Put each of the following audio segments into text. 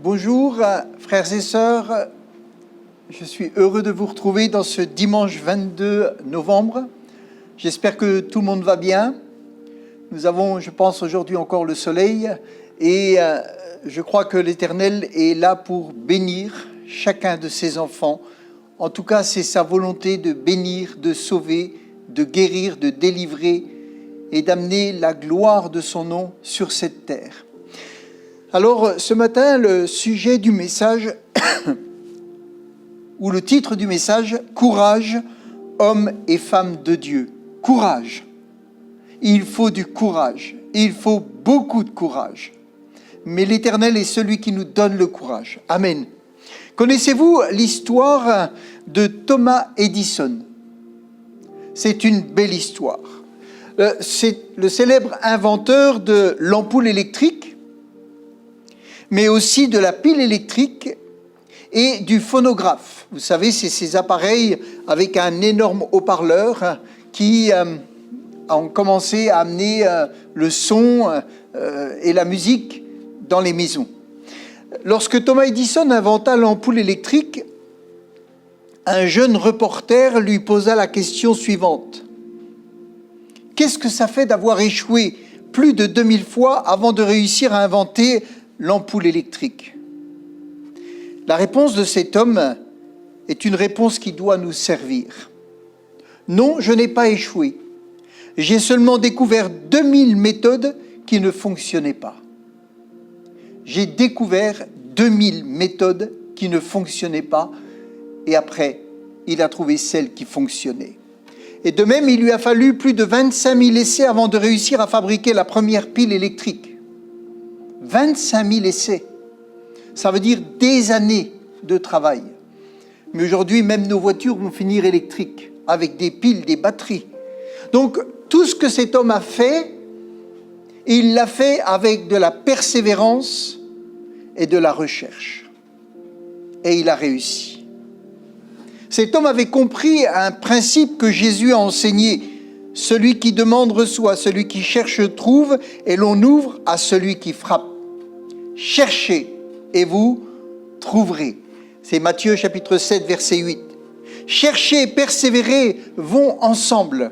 Bonjour frères et sœurs, je suis heureux de vous retrouver dans ce dimanche 22 novembre. J'espère que tout le monde va bien. Nous avons, je pense, aujourd'hui encore le soleil et je crois que l'Éternel est là pour bénir chacun de ses enfants. En tout cas, c'est sa volonté de bénir, de sauver, de guérir, de délivrer et d'amener la gloire de son nom sur cette terre. Alors, ce matin, le sujet du message, ou le titre du message, « Courage, hommes et femmes de Dieu ». Courage. Il faut du courage. Il faut beaucoup de courage. Mais l'Éternel est celui qui nous donne le courage. Amen. Connaissez-vous l'histoire de Thomas Edison ? C'est une belle histoire. C'est le célèbre inventeur de l'ampoule électrique, mais aussi de la pile électrique et du phonographe. Vous savez, c'est ces appareils avec un énorme haut-parleur qui ont commencé à amener le son et la musique dans les maisons. Lorsque Thomas Edison inventa l'ampoule électrique, un jeune reporter lui posa la question suivante. Qu'est-ce que ça fait d'avoir échoué plus de 2000 fois avant de réussir à inventer l'ampoule électrique? La réponse de cet homme est une réponse qui doit nous servir. Non, je n'ai pas échoué. J'ai seulement découvert 2000 méthodes qui ne fonctionnaient pas. J'ai découvert 2000 méthodes qui ne fonctionnaient pas et après, il a trouvé celle qui fonctionnait. Et de même, il lui a fallu plus de 25 000 essais avant de réussir à fabriquer la première pile électrique. 25 000 essais. Ça veut dire des années de travail. Mais aujourd'hui, même nos voitures vont finir électriques, avec des piles, des batteries. Donc, tout ce que cet homme a fait, il l'a fait avec de la persévérance et de la recherche. Et il a réussi. Cet homme avait compris un principe que Jésus a enseigné. Celui qui demande reçoit, celui qui cherche trouve, et l'on ouvre à celui qui frappe. Cherchez et vous trouverez. C'est Matthieu chapitre 7, verset 8. Chercher et persévérer vont ensemble.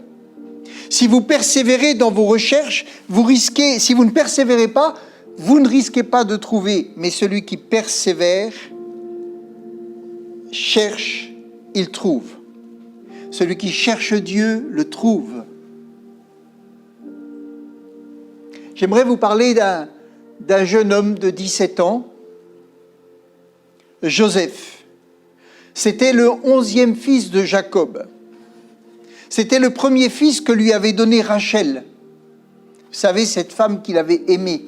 Si vous persévérez dans vos recherches, vous risquez, si vous ne persévérez pas, vous ne risquez pas de trouver. Mais celui qui persévère, cherche, il trouve. Celui qui cherche Dieu le trouve. J'aimerais vous parler d'un jeune homme de 17 ans, Joseph. C'était le 11e fils de Jacob. C'était le premier fils que lui avait donné Rachel. Vous savez, cette femme qu'il avait aimée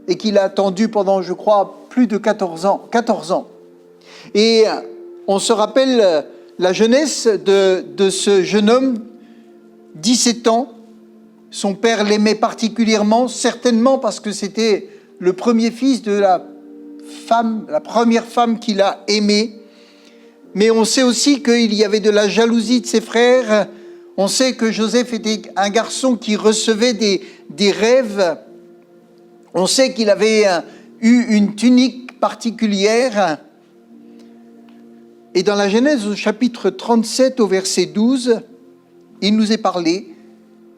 et qu'il a attendue pendant, je crois, plus de 14 ans. Et on se rappelle la jeunesse de ce jeune homme, 17 ans. Son père l'aimait particulièrement, certainement parce que c'était le premier fils de la première femme qu'il a aimée. Mais on sait aussi qu'il y avait de la jalousie de ses frères. On sait que Joseph était un garçon qui recevait des rêves. On sait qu'il avait eu une tunique particulière. Et dans la Genèse au chapitre 37 au verset 12, il nous est parlé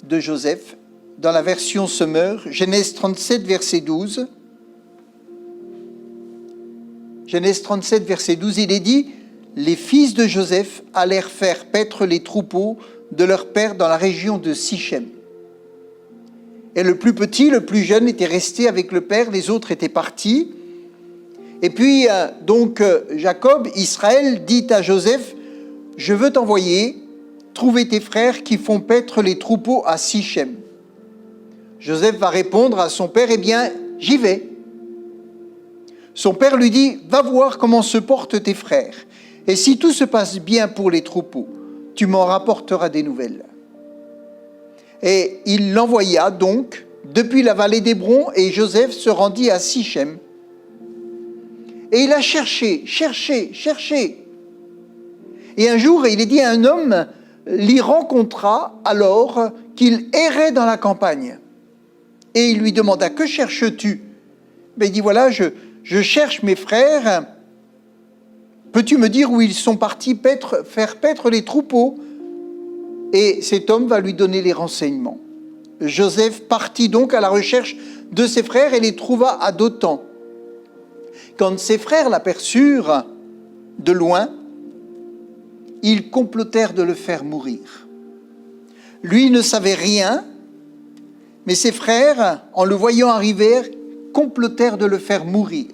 de Joseph dans la version Semeur, Genèse 37 verset 12. Genèse 37 verset 12, il est dit « Les fils de Joseph allèrent faire paître les troupeaux de leur père dans la région de Sichem. Et le plus petit, le plus jeune, était resté avec le père, les autres étaient partis. Et puis, Jacob, Israël, dit à Joseph, « Je veux t'envoyer trouver tes frères qui font paître les troupeaux à Sichem. » Joseph va répondre à son père, « Eh bien, j'y vais. » Son père lui dit, « Va voir comment se portent tes frères. Et si tout se passe bien pour les troupeaux, tu m'en rapporteras des nouvelles. » Et il l'envoya donc depuis la vallée d'Hébron et Joseph se rendit à Sichem. Et il a cherché. Et un jour, il est dit à un homme, l'y rencontra alors qu'il errait dans la campagne. Et il lui demanda, « Que cherches-tu » Ben, il dit, « Voilà, je cherche mes frères. Peux-tu me dire où ils sont partis faire paître les troupeaux ? Et cet homme va lui donner les renseignements. Joseph partit donc à la recherche de ses frères et les trouva à Dothan. Quand ses frères l'aperçurent de loin, ils complotèrent de le faire mourir. Lui ne savait rien, mais ses frères, en le voyant arriver, complotèrent de le faire mourir.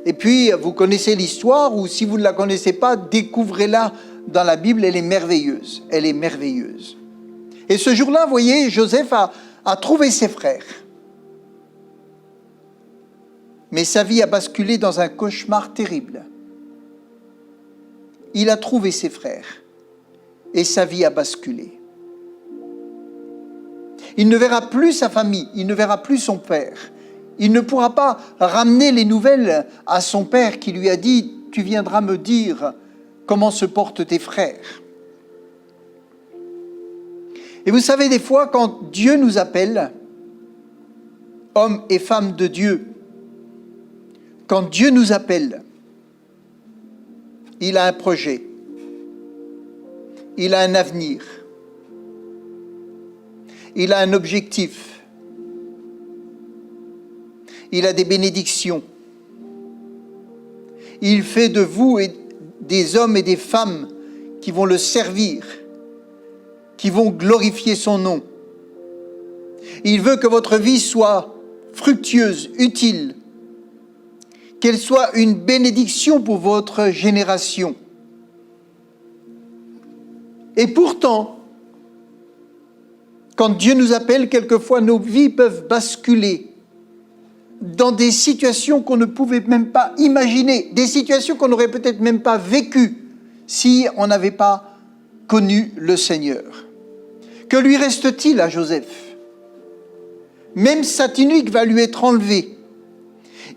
Et puis, vous connaissez l'histoire, ou si vous ne la connaissez pas, découvrez-la dans la Bible, elle est merveilleuse. Elle est merveilleuse. Et ce jour-là, vous voyez, Joseph a trouvé ses frères. Mais sa vie a basculé dans un cauchemar terrible. Il a trouvé ses frères et sa vie a basculé. Il ne verra plus sa famille, il ne verra plus son père. Il ne pourra pas ramener les nouvelles à son père qui lui a dit « Tu viendras me dire comment se portent tes frères. » Et vous savez, des fois, quand Dieu nous appelle, hommes et femmes de Dieu, quand Dieu nous appelle, il a un projet, il a un avenir, il a un objectif, il a des bénédictions. Il fait de vous des hommes et des femmes qui vont le servir, qui vont glorifier son nom. Il veut que votre vie soit fructueuse, utile, qu'elle soit une bénédiction pour votre génération. Et pourtant, quand Dieu nous appelle, quelquefois nos vies peuvent basculer dans des situations qu'on ne pouvait même pas imaginer, des situations qu'on n'aurait peut-être même pas vécues si on n'avait pas connu le Seigneur. Que lui reste-t-il à Joseph ? Même sa tunique va lui être enlevée.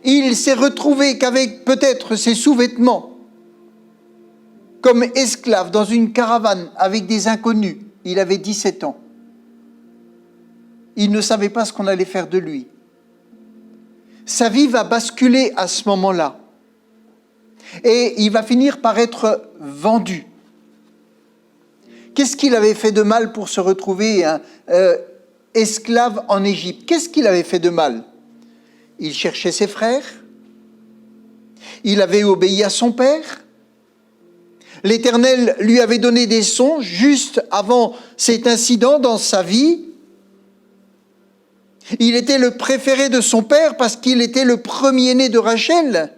Il s'est retrouvé qu'avec peut-être ses sous-vêtements, comme esclave dans une caravane avec des inconnus. Il avait 17 ans. Il ne savait pas ce qu'on allait faire de lui. Sa vie va basculer à ce moment-là. Et il va finir par être vendu. Qu'est-ce qu'il avait fait de mal pour se retrouver esclave en Égypte ? Qu'est-ce qu'il avait fait de mal ? Il cherchait ses frères. Il avait obéi à son père. L'Éternel lui avait donné des songes juste avant cet incident dans sa vie. Il était le préféré de son père parce qu'il était le premier-né de Rachel.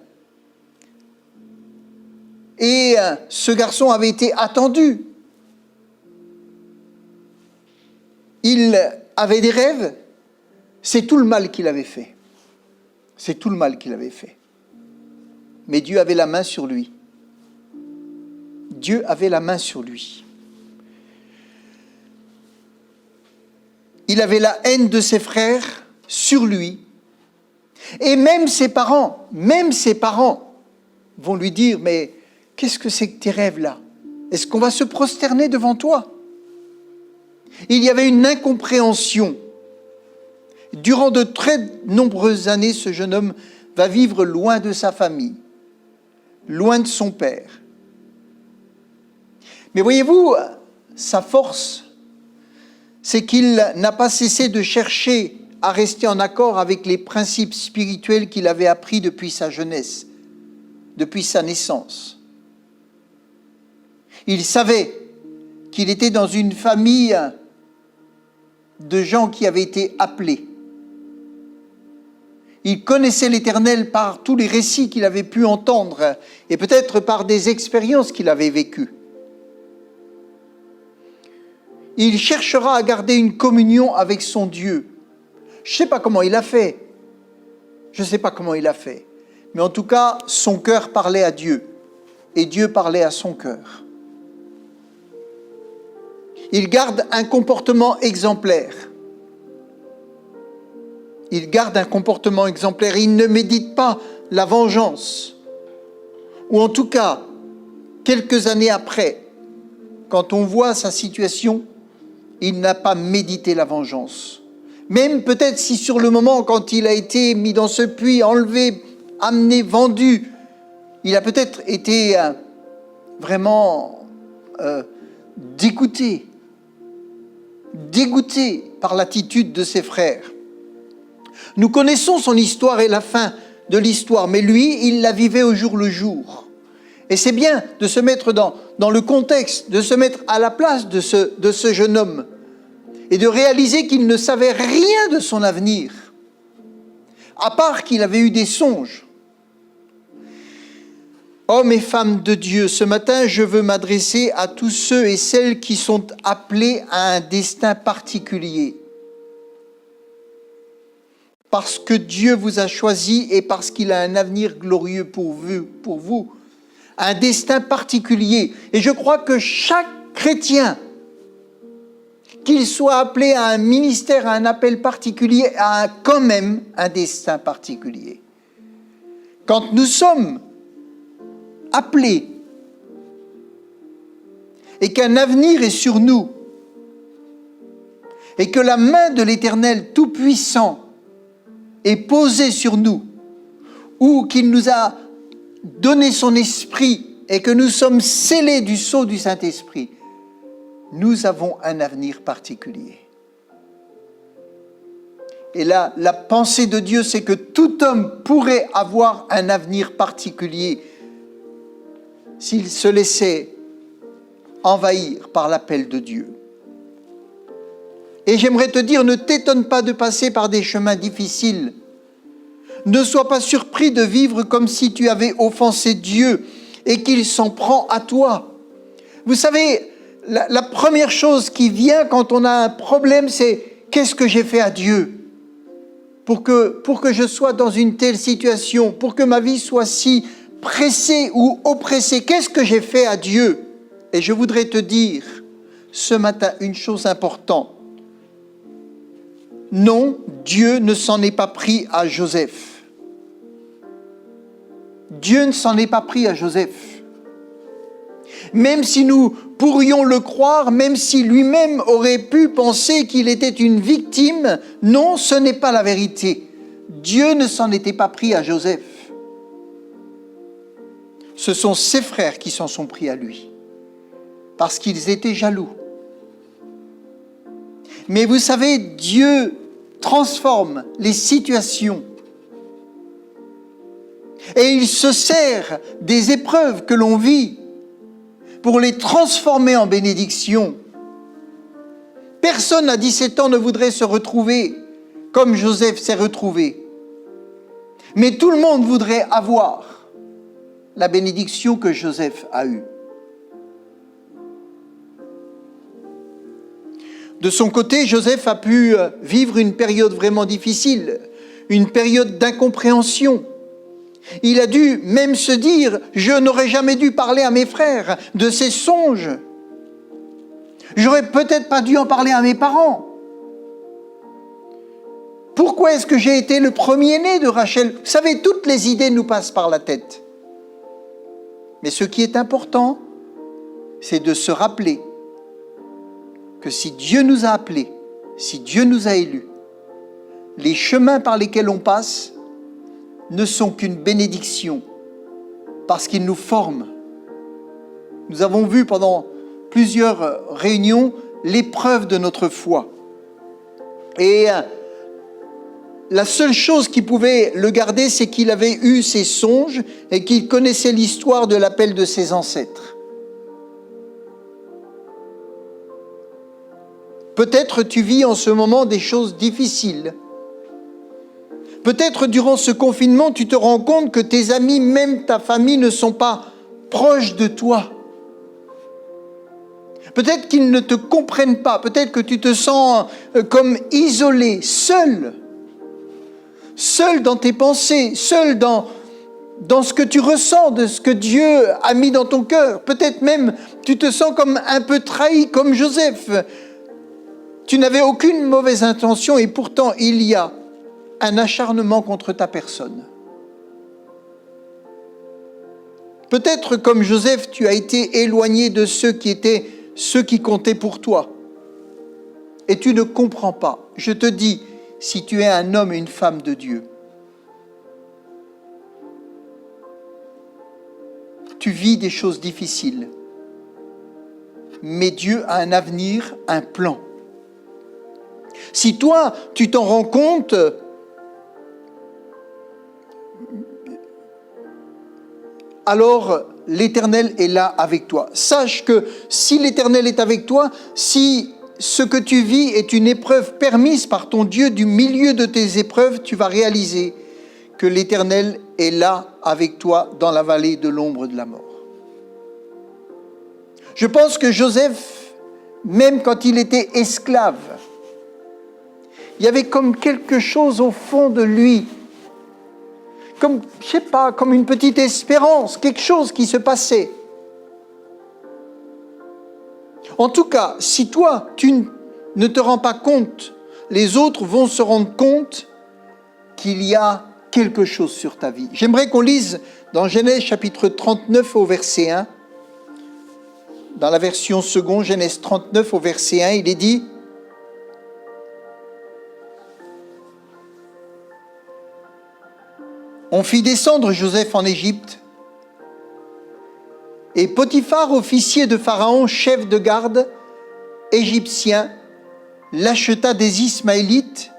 Et ce garçon avait été attendu. Il avait des rêves. C'est tout le mal qu'il avait fait. C'est tout le mal qu'il avait fait. Mais Dieu avait la main sur lui. Dieu avait la main sur lui. Il avait la haine de ses frères sur lui. Et même ses parents vont lui dire, mais qu'est-ce que c'est que tes rêves là ? Est-ce qu'on va se prosterner devant toi ? Il y avait une incompréhension. Durant de très nombreuses années, ce jeune homme va vivre loin de sa famille, loin de son père. Mais voyez-vous, sa force, c'est qu'il n'a pas cessé de chercher à rester en accord avec les principes spirituels qu'il avait appris depuis sa jeunesse, depuis sa naissance. Il savait qu'il était dans une famille de gens qui avaient été appelés. Il connaissait l'Éternel par tous les récits qu'il avait pu entendre et peut-être par des expériences qu'il avait vécues. Il cherchera à garder une communion avec son Dieu. Je ne sais pas comment il a fait. Mais en tout cas, son cœur parlait à Dieu et Dieu parlait à son cœur. Il garde un comportement exemplaire. Il ne médite pas la vengeance. Ou en tout cas, quelques années après, quand on voit sa situation, il n'a pas médité la vengeance. Même peut-être si sur le moment, quand il a été mis dans ce puits, enlevé amené, vendu. Il a peut-être été vraiment dégoûté par l'attitude de ses frères. Nous connaissons son histoire et la fin de l'histoire, mais lui, il la vivait au jour le jour. Et c'est bien de se mettre dans le contexte, de se mettre à la place de ce jeune homme et de réaliser qu'il ne savait rien de son avenir, à part qu'il avait eu des songes. Hommes et femmes de Dieu, ce matin, je veux m'adresser à tous ceux et celles qui sont appelés à un destin particulier. Parce que Dieu vous a choisi et parce qu'il a un avenir glorieux pour vous. Un destin particulier. Et je crois que chaque chrétien, qu'il soit appelé à un ministère, à un appel particulier, a quand même un destin particulier. Quand nous sommes appelés et qu'un avenir est sur nous et que la main de l'Éternel Tout-Puissant est posée sur nous ou qu'il nous a donné son esprit et que nous sommes scellés du sceau du Saint-Esprit, nous avons un avenir particulier. Et là, la pensée de Dieu, c'est que tout homme pourrait avoir un avenir particulier s'il se laissait envahir par l'appel de Dieu. Et j'aimerais te dire, ne t'étonne pas de passer par des chemins difficiles. Ne sois pas surpris de vivre comme si tu avais offensé Dieu et qu'il s'en prend à toi. Vous savez, la première chose qui vient quand on a un problème, c'est « qu'est-ce que j'ai fait à Dieu pour que je sois dans une telle situation, pour que ma vie soit si pressée ou oppressée, qu'est-ce que j'ai fait à Dieu ?» Et je voudrais te dire ce matin une chose importante. Non, Dieu ne s'en est pas pris à Joseph. Dieu ne s'en est pas pris à Joseph. Même si nous pourrions le croire, même si lui-même aurait pu penser qu'il était une victime, non, ce n'est pas la vérité. Dieu ne s'en était pas pris à Joseph. Ce sont ses frères qui s'en sont pris à lui, parce qu'ils étaient jaloux. Mais vous savez, Dieu transforme les situations et il se sert des épreuves que l'on vit pour les transformer en bénédiction. Personne à 17 ans ne voudrait se retrouver comme Joseph s'est retrouvé. Mais tout le monde voudrait avoir la bénédiction que Joseph a eue. De son côté, Joseph a pu vivre une période vraiment difficile, une période d'incompréhension. Il a dû même se dire « Je n'aurais jamais dû parler à mes frères de ces songes. J'aurais peut-être pas dû en parler à mes parents. Pourquoi est-ce que j'ai été le premier-né de Rachel ?» Vous savez, toutes les idées nous passent par la tête. Mais ce qui est important, c'est de se rappeler que si Dieu nous a appelés, si Dieu nous a élus, les chemins par lesquels on passe ne sont qu'une bénédiction parce qu'ils nous forment. Nous avons vu pendant plusieurs réunions l'épreuve de notre foi. Et la seule chose qui pouvait le garder, c'est qu'il avait eu ses songes et qu'il connaissait l'histoire de l'appel de ses ancêtres. Peut-être tu vis en ce moment des choses difficiles. Peut-être durant ce confinement, tu te rends compte que tes amis, même ta famille, ne sont pas proches de toi. Peut-être qu'ils ne te comprennent pas. Peut-être que tu te sens comme isolé, seul. Seul dans tes pensées, seul dans ce que tu ressens, de ce que Dieu a mis dans ton cœur. Peut-être même tu te sens comme un peu trahi, comme Joseph. Tu n'avais aucune mauvaise intention et pourtant il y a un acharnement contre ta personne. Peut-être comme Joseph, tu as été éloigné de ceux qui comptaient pour toi. Et tu ne comprends pas. Je te dis, si tu es un homme et une femme de Dieu, tu vis des choses difficiles. Mais Dieu a un avenir, un plan. Si toi, tu t'en rends compte, alors l'Éternel est là avec toi. Sache que si l'Éternel est avec toi, si ce que tu vis est une épreuve permise par ton Dieu, du milieu de tes épreuves, tu vas réaliser que l'Éternel est là avec toi dans la vallée de l'ombre de la mort. Je pense que Joseph, même quand il était esclave, il y avait comme quelque chose au fond de lui, comme, je sais pas, comme une petite espérance, quelque chose qui se passait. En tout cas, si toi, tu ne te rends pas compte, les autres vont se rendre compte qu'il y a quelque chose sur ta vie. J'aimerais qu'on lise dans Genèse chapitre 39 au verset 1. Dans la version seconde, Genèse 39 au verset 1, il est dit: on fit descendre Joseph en Égypte, et Potiphar, officier de Pharaon, chef de garde égyptien, l'acheta des Ismaélites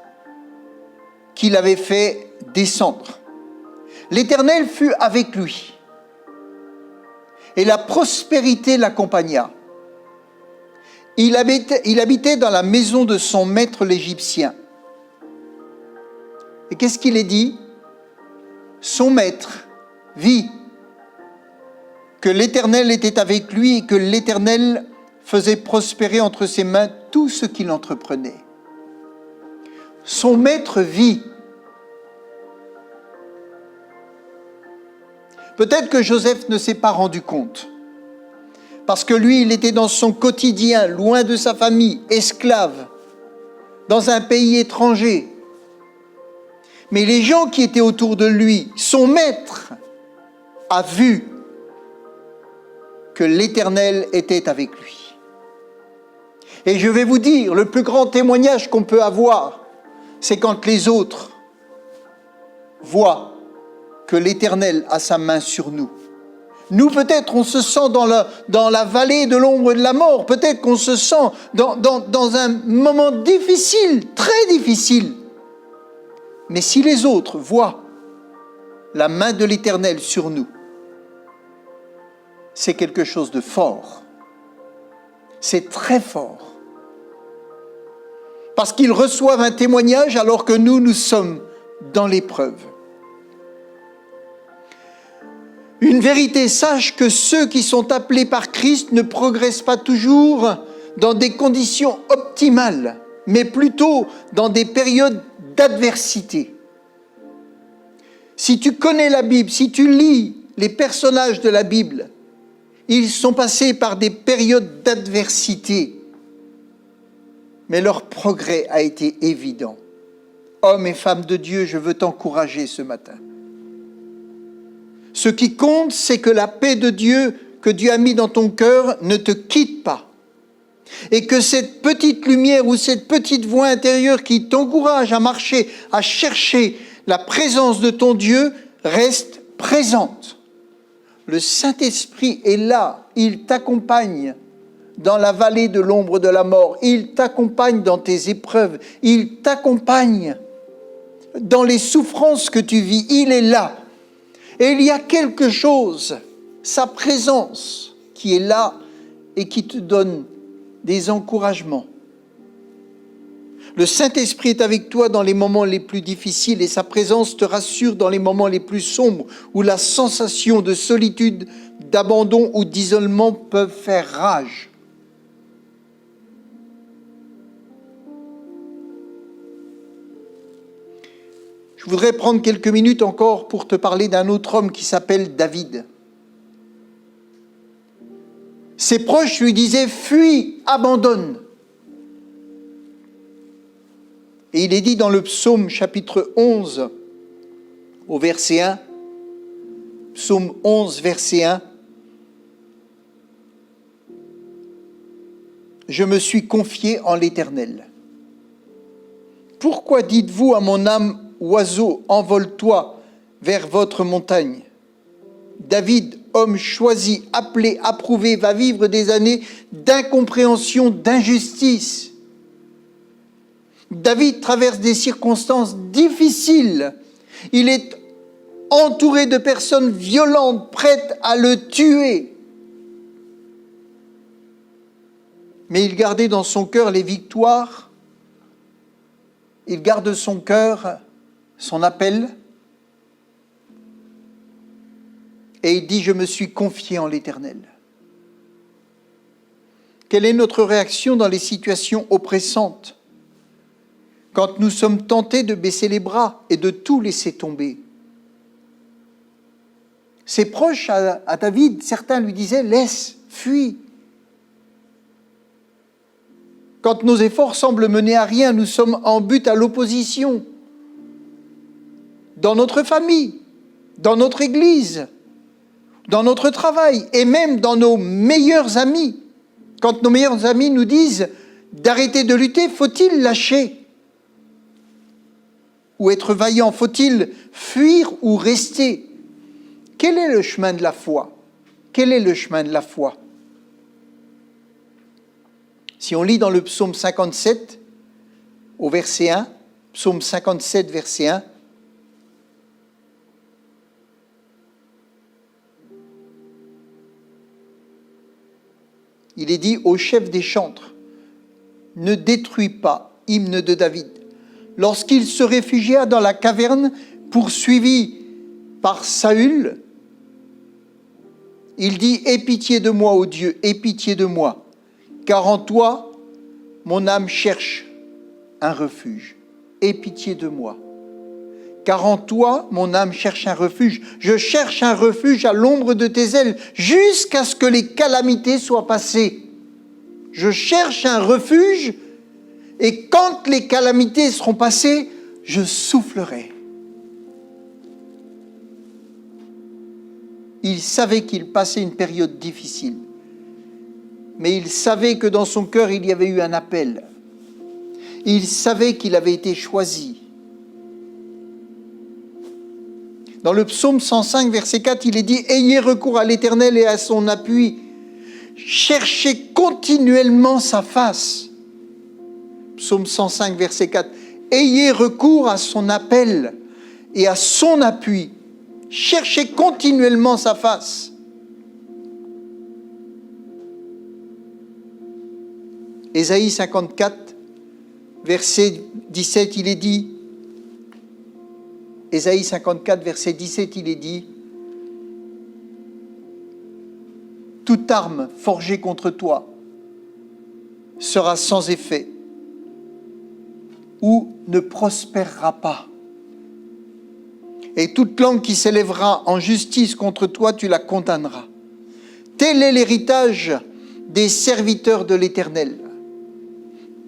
qu'il avait fait descendre. L'Éternel fut avec lui, et la prospérité l'accompagna. Il habitait dans la maison de son maître l'Égyptien. Et qu'est-ce qu'il est dit? Son maître vit que l'Éternel était avec lui et que l'Éternel faisait prospérer entre ses mains tout ce qu'il entreprenait. Son maître vit. Peut-être que Joseph ne s'est pas rendu compte, parce que lui, il était dans son quotidien, loin de sa famille, esclave, dans un pays étranger. Mais les gens qui étaient autour de lui, son maître, a vu que l'Éternel était avec lui. Et je vais vous dire, le plus grand témoignage qu'on peut avoir, c'est quand les autres voient que l'Éternel a sa main sur nous. Nous, peut-être, on se sent dans la vallée de l'ombre de la mort. Peut-être qu'on se sent dans un moment difficile, très difficile. Mais si les autres voient la main de l'Éternel sur nous, c'est quelque chose de fort. C'est très fort. Parce qu'ils reçoivent un témoignage alors que nous sommes dans l'épreuve. Une vérité, sache que ceux qui sont appelés par Christ ne progressent pas toujours dans des conditions optimales, mais plutôt dans des périodes d'adversité. Si tu connais la Bible, si tu lis les personnages de la Bible, ils sont passés par des périodes d'adversité, mais leur progrès a été évident. Hommes et femmes de Dieu, je veux t'encourager ce matin. Ce qui compte, c'est que la paix de Dieu que Dieu a mis dans ton cœur ne te quitte pas. Et que cette petite lumière ou cette petite voix intérieure qui t'encourage à marcher, à chercher la présence de ton Dieu, reste présente. Le Saint-Esprit est là, il t'accompagne dans la vallée de l'ombre de la mort, il t'accompagne dans tes épreuves, il t'accompagne dans les souffrances que tu vis, il est là. Et il y a quelque chose, sa présence, qui est là et qui te donne des encouragements. Le Saint-Esprit est avec toi dans les moments les plus difficiles et sa présence te rassure dans les moments les plus sombres où la sensation de solitude, d'abandon ou d'isolement peuvent faire rage. Je voudrais prendre quelques minutes encore pour te parler d'un autre homme qui s'appelle David. Ses proches lui disaient « Fuis, abandonne ». Et il est dit dans le psaume chapitre 11, au verset 1, psaume 11, verset 1, « Je me suis confié en l'Éternel. Pourquoi dites-vous à mon âme, oiseau, envole-toi vers votre montagne? David, homme choisi, appelé, approuvé, va vivre des années d'incompréhension, d'injustice. David traverse des circonstances difficiles. Il est entouré de personnes violentes, prêtes à le tuer. Mais il gardait dans son cœur les victoires. Il garde son cœur, son appel. Et il dit, je me suis confié en l'Éternel. Quelle est notre réaction dans les situations oppressantes, quand nous sommes tentés de baisser les bras et de tout laisser tomber? Ses proches à David, certains lui disaient, laisse, fuis. Quand nos efforts semblent mener à rien, nous sommes en but à l'opposition. Dans notre famille, dans notre église, dans notre travail et même dans nos meilleurs amis. Quand nos meilleurs amis nous disent d'arrêter de lutter, faut-il lâcher? Ou être vaillant, faut-il fuir ou rester? Quel est le chemin de la foi? Quel est le chemin de la foi? Si on lit dans le psaume 57, au verset 1, psaume 57, verset 1, il est dit au chef des chantres, ne détruis pas, hymne de David. Lorsqu'il se réfugia dans la caverne, poursuivi par Saül, il dit, aie pitié de moi, ô Dieu, aie pitié de moi, car en toi, mon âme cherche un refuge. Aie pitié de moi, car en toi, mon âme cherche un refuge. Je cherche un refuge à l'ombre de tes ailes, jusqu'à ce que les calamités soient passées. Je cherche un refuge, et quand les calamités seront passées, je soufflerai. Il savait qu'il passait une période difficile, mais il savait que dans son cœur, il y avait eu un appel. Il savait qu'il avait été choisi. Dans le psaume 105, verset 4, il est dit « Ayez recours à l'Éternel et à son appui. Cherchez continuellement sa face. » Psaume 105, verset 4. « Ayez recours à son appel et à son appui. Cherchez continuellement sa face. » Ésaïe 54, verset 17, il est dit, Ésaïe 54, verset 17, il est dit, « Toute arme forgée contre toi sera sans effet ou ne prospérera pas. Et toute langue qui s'élèvera en justice contre toi, tu la condamneras. Tel est l'héritage des serviteurs de l'Éternel.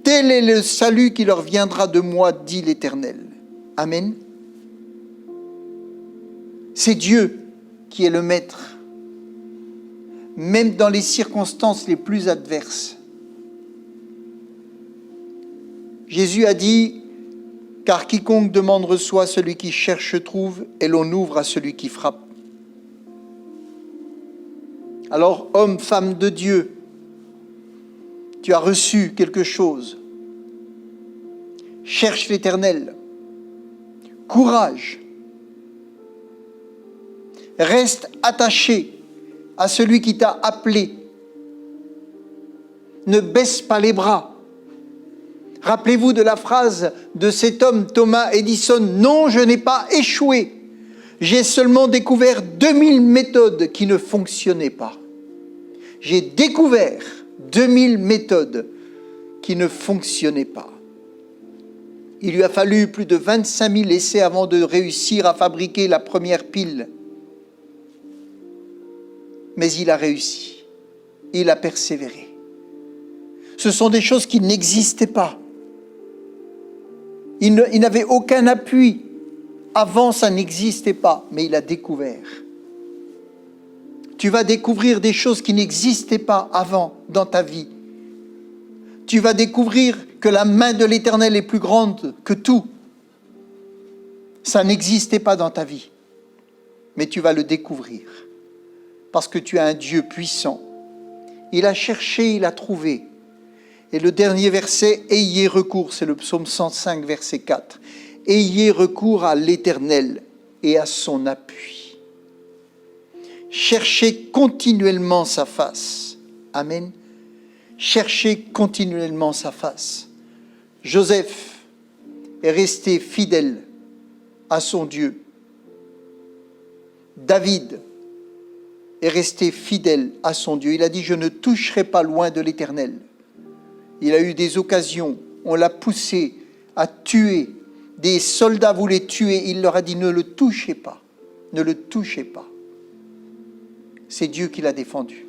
Tel est le salut qui leur viendra de moi, dit l'Éternel. » Amen. C'est Dieu qui est le maître, même dans les circonstances les plus adverses. Jésus a dit, « Car quiconque demande reçoit, celui qui cherche trouve, et l'on ouvre à celui qui frappe. » Alors, homme, femme de Dieu, tu as reçu quelque chose. Cherche l'Éternel. Courage. Reste attaché à celui qui t'a appelé. Ne baisse pas les bras. Rappelez-vous de la phrase de cet homme, Thomas Edison, « Non, je n'ai pas échoué. J'ai seulement découvert 2000 méthodes qui ne fonctionnaient pas. » J'ai découvert 2000 méthodes qui ne fonctionnaient pas. Il lui a fallu plus de 25 000 essais avant de réussir à fabriquer la première pile. Mais il a réussi. Il a persévéré. Ce sont des choses qui n'existaient pas. Il n'avait aucun appui. Avant, ça n'existait pas, mais il a découvert. Tu vas découvrir des choses qui n'existaient pas avant dans ta vie. Tu vas découvrir que la main de l'Éternel est plus grande que tout. Ça n'existait pas dans ta vie, mais tu vas le découvrir. parce que tu es un Dieu puissant. Il a cherché, il a trouvé. Et le dernier verset, ayez recours, c'est le psaume 105, verset 4. Ayez recours à l'Éternel et à son appui. Cherchez continuellement sa face. Amen. Cherchez continuellement sa face. Joseph est resté fidèle à son Dieu. David est resté fidèle à son Dieu. Il a dit, je ne toucherai pas loin de l'Éternel. Il a eu des occasions, on l'a poussé à tuer. Des soldats voulaient tuer, il leur a dit, ne le touchez pas, ne le touchez pas. C'est Dieu qui l'a défendu.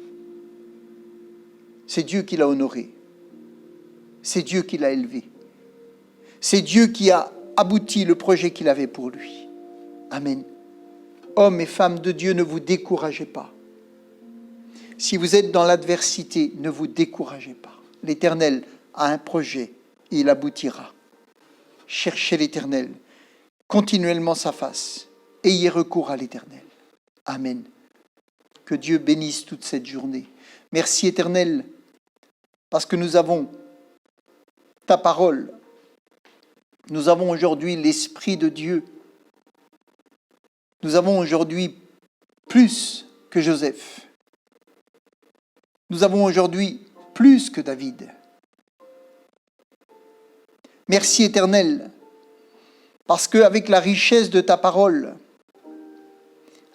C'est Dieu qui l'a honoré. C'est Dieu qui l'a élevé. C'est Dieu qui a abouti le projet qu'il avait pour lui. Amen. Hommes et femmes de Dieu, ne vous découragez pas. Si vous êtes dans l'adversité, ne vous découragez pas. L'Éternel a un projet et il aboutira. Cherchez l'Éternel, continuellement sa face. Ayez recours à l'Éternel. Amen. Que Dieu bénisse toute cette journée. Merci Éternel, parce que nous avons ta parole. Nous avons aujourd'hui l'Esprit de Dieu. Nous avons aujourd'hui plus que Joseph. Nous avons aujourd'hui plus que David. Merci Éternel, parce qu'avec la richesse de ta parole,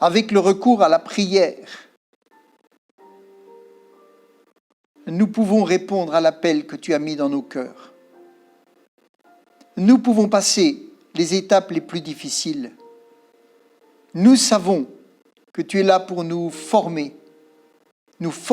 avec le recours à la prière, nous pouvons répondre à l'appel que tu as mis dans nos cœurs. Nous pouvons passer les étapes les plus difficiles. Nous savons que tu es là pour nous former, nous forger.